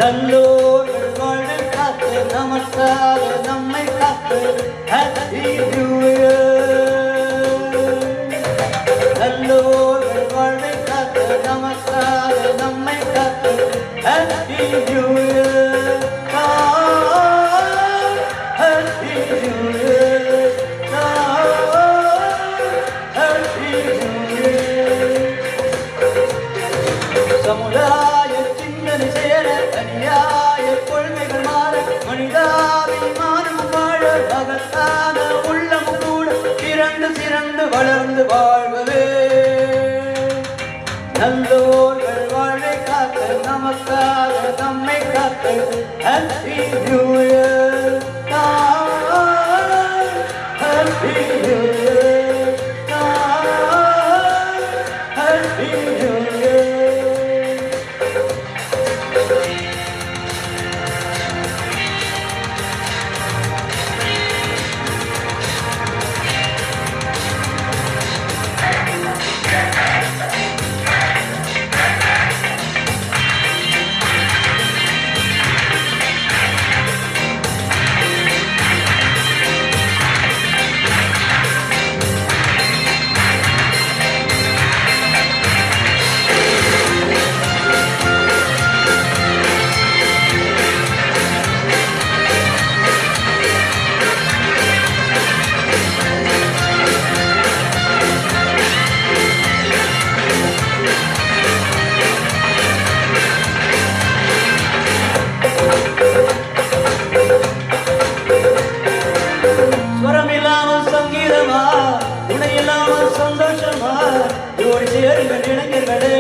நல்லோர்கள் வாழ்வை காத்து நமக்காக நம்மை காத்து ஹேப்பி நியூ இயர். நல்லோர்கள் வாழ்வை காத்து நமக்காக நம்மை காத்து happy new year. Happy new year. Happy new year. சமுதாய சிந்தனை சேர தனியாய கொள்கைகள் மாற மனிதாபிமானம் வாழ மகத்தான உள்ளம் கூட சிறந்து சிறந்து வளர்ந்து வாழ்வதே. நல்லோர்கள் வாழை காக்க நமக்காக நம்மை காக்க happy new year. Happy new year. Happy new year. சந்தோஷமா ஓடி சேருங்கள் இளைஞர்களே,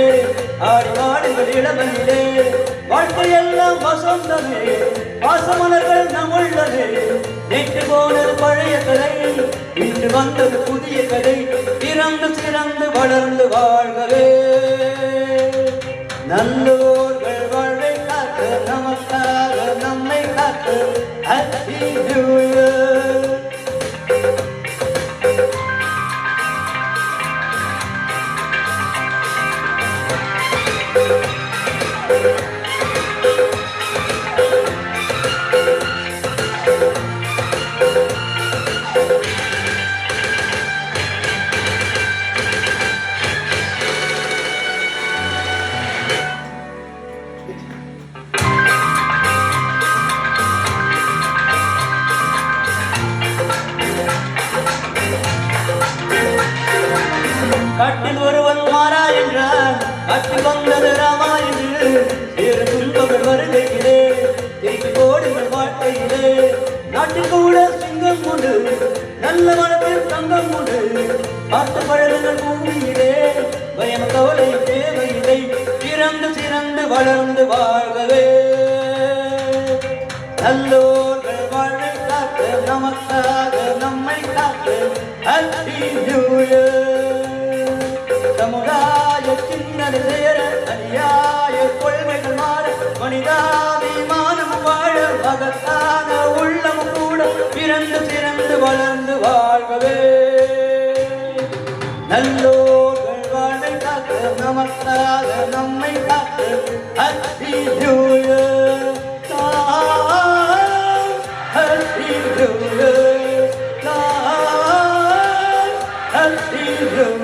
ஆடி வாடுங்கள் இளவனிலே. வாழ்க்கையெல்லாம் வசந்தமே, பாசமலர்கள் நம் உள்ளதே. நேற்று போனது பழைய கதை, இன்று வந்தது புதிய கதை. சிறந்து சிறந்து வளர்ந்து வாழ்கவே. நல்லோர்கள் வாழ்வை காக்க நமக்காக நம்மை காக்க ஹேப்பி நியூ இயர். காட்டில் ஒருவன் மாறா என்றான், காட்டில் வந்தது ராமா என்று. வேறு துன்பங்கள் வருகையிலே திருப்பி போடுங்கள் வாழ்க்கையிலே. நாட்டில் கூட சிங்கம் உண்டு, நல்ல மனத்தில் தங்கம் உண்டு. பார்த்து பழகுங்கள் பூமியிலே, பயம் கவலை தேவையில்லை. சிறந்து சிறந்து வளர்ந்து வாழ்கவே. நல்லோர்கள் வாழ்வை காக்க நமக்காக நம்மை காக்க ஹேப்பி நியூ இயர். சமுதாய சிந்தனை சேர அநியாய கொள்கைகள் மாற மனிதாபிமானம் வாழ மகத்தான உள்ளம் கூட பிறந்து சிறந்து வளர்ந்து வாழ்கவே. நல்லோர்கள் வாழ்வை காக்க நமக்காக நம்மை காக்க happy new year. Happy new year. Happy new year.